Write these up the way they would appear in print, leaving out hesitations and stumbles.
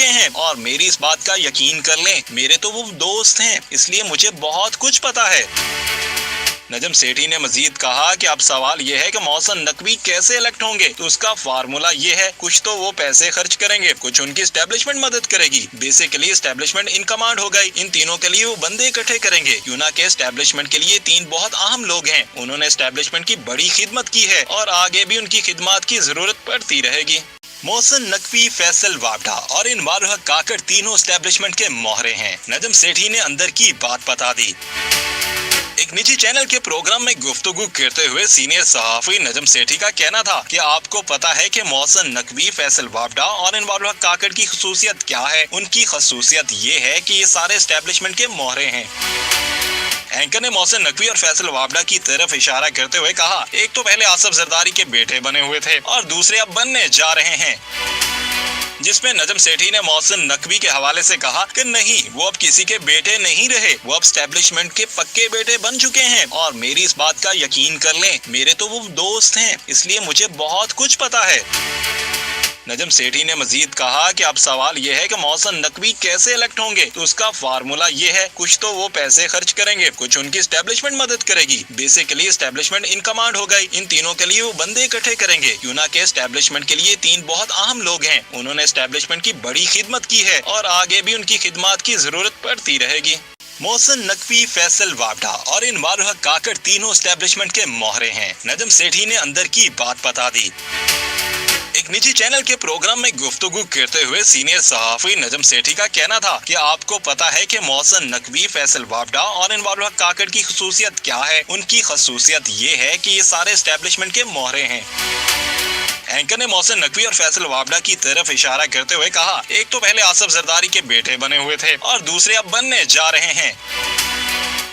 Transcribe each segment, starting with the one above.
चुके हैं और मेरी इस बात का यकीन कर लें, मेरे तो वो दोस्त हैं, इसलिए मुझे बहुत कुछ पता है। नजम सेठी ने मजीद कहा कि अब सवाल यह है कि मोहसिन नकवी कैसे इलेक्ट होंगे, तो उसका फार्मूला ये है, कुछ तो वो पैसे खर्च करेंगे, कुछ उनकी एस्टेब्लिशमेंट मदद करेगी। बेसिकली एस्टेब्लिशमेंट इन कमांड हो गई। इन तीनों के लिए वो बंदे इकट्ठे करेंगे। क्यों ना कि एस्टेब्लिशमेंट के लिए तीन बहुत अहम लोग हैं। उन्होंने एस्टेब्लिशमेंट की बड़ी खिदमत की है और आगे भी उनकी खिदमत की जरूरत पड़ती रहेगी। मोहसिन नकवी, फैसल वावडा और इन वारुह काकड़ तीनों एस्टेब्लिशमेंट के मोहरे हैं। नजम सेठी ने अंदर की बात बता दी। एक निजी चैनल के प्रोग्राम में गुफ्तगू करते हुए सीनियर सहाफी नजम सेठी का कहना था कि आपको पता है कि मोहसिन नकवी, फैसल वावडा और इन वारुह काकड़ की खसूसियत क्या है। उनकी खसूसियत ये है कि ये सारे एस्टेब्लिशमेंट के मोहरे हैं। एंकर ने मोहसिन नकवी और फैसल वावडा की तरफ इशारा करते हुए कहा, एक तो पहले आसिफ जरदारी के बेटे बने हुए थे और दूसरे अब बनने जा रहे हैं। जिसमें नजम सेठी ने मोहसिन नकवी के हवाले से कहा कि नहीं, वो अब किसी के बेटे नहीं रहे, वो अब एस्टेब्लिशमेंट के पक्के बेटे बन चुके हैं और मेरी इस बात का यकीन कर लें, मेरे तो वो दोस्त हैं, इसलिए मुझे बहुत कुछ पता है। नजम सेठी ने मजीद कहा कि अब सवाल यह है कि मोहसिन नकवी कैसे इलेक्ट होंगे, तो उसका फार्मूला ये है, कुछ तो वो पैसे खर्च करेंगे, कुछ उनकी एस्टेब्लिशमेंट मदद करेगी। बेसिकली एस्टेब्लिशमेंट इन कमांड हो गई। इन तीनों के लिए वो बंदे इकट्ठे करेंगे। क्यों ना कि एस्टेब्लिशमेंट के लिए तीन बहुत अहम लोग हैं। उन्होंने एस्टेब्लिशमेंट की बड़ी खिदमत की है और आगे भी उनकी खिदमत की जरूरत पड़ती रहेगी। मोहसिन नकवी, फैसल वावडा और इन वारुह काकड़ तीनों एस्टेब्लिशमेंट के मोहरे हैं। नजम सेठी ने अंदर की बात बता दी। एक निजी चैनल के प्रोग्राम में गुफ्तगू करते हुए सीनियर सहाफी नजम सेठी का कहना था कि आपको पता है कि मोहसिन नकवी, फैसल वावडा और इन वारुह काकड़ की खसूसियत क्या है। उनकी खसूसियत ये है कि ये सारे एस्टेब्लिशमेंट के मोहरे हैं। एंकर ने मोहसिन नकवी और फैसल वावडा की तरफ इशारा करते हुए कहा, एक तो पहले आसिफ जरदारी के बेटे बने हुए थे और दूसरे अब बनने जा रहे हैं।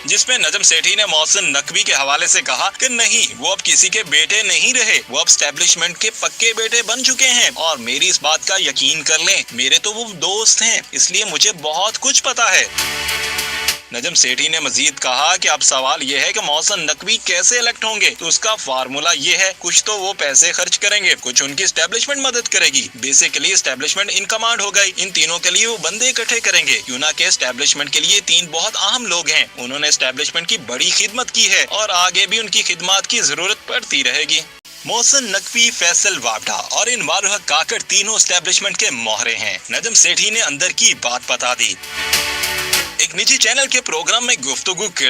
जिसमें नजम सेठी ने मोहसिन नकवी के हवाले से कहा कि नहीं, वो अब किसी के बेटे नहीं रहे, वो अब एस्टेब्लिशमेंट के पक्के बेटे बन चुके हैं और मेरी इस बात का यकीन कर लें, मेरे तो वो दोस्त हैं, इसलिए मुझे बहुत कुछ पता है। नजम सेठी ने मजीद कहा कि अब सवाल यह है कि मोहसिन नकवी कैसे इलेक्ट होंगे, तो उसका फार्मूला ये है, कुछ तो वो पैसे खर्च करेंगे, कुछ उनकी एस्टेब्लिशमेंट मदद करेगी। बेसिकली एस्टेब्लिशमेंट इन कमांड हो गई। इन तीनों के लिए वो बंदे इकट्ठे करेंगे। क्यों ना कि एस्टेब्लिशमेंट के लिए तीन बहुत अहम लोग हैं। उन्होंने एस्टेब्लिशमेंट की बड़ी खिदमत की है और आगे भी उनकी खिदमत की जरूरत पड़ती रहेगी। मोहसिन नकवी, फैसल वावडा और इन वारुह काकड़ तीनों एस्टेब्लिशमेंट के मोहरे हैं। नजम सेठी ने अंदर की बात बता दी। एक निजी चैनल के प्रोग्राम में गुफ्तगू करते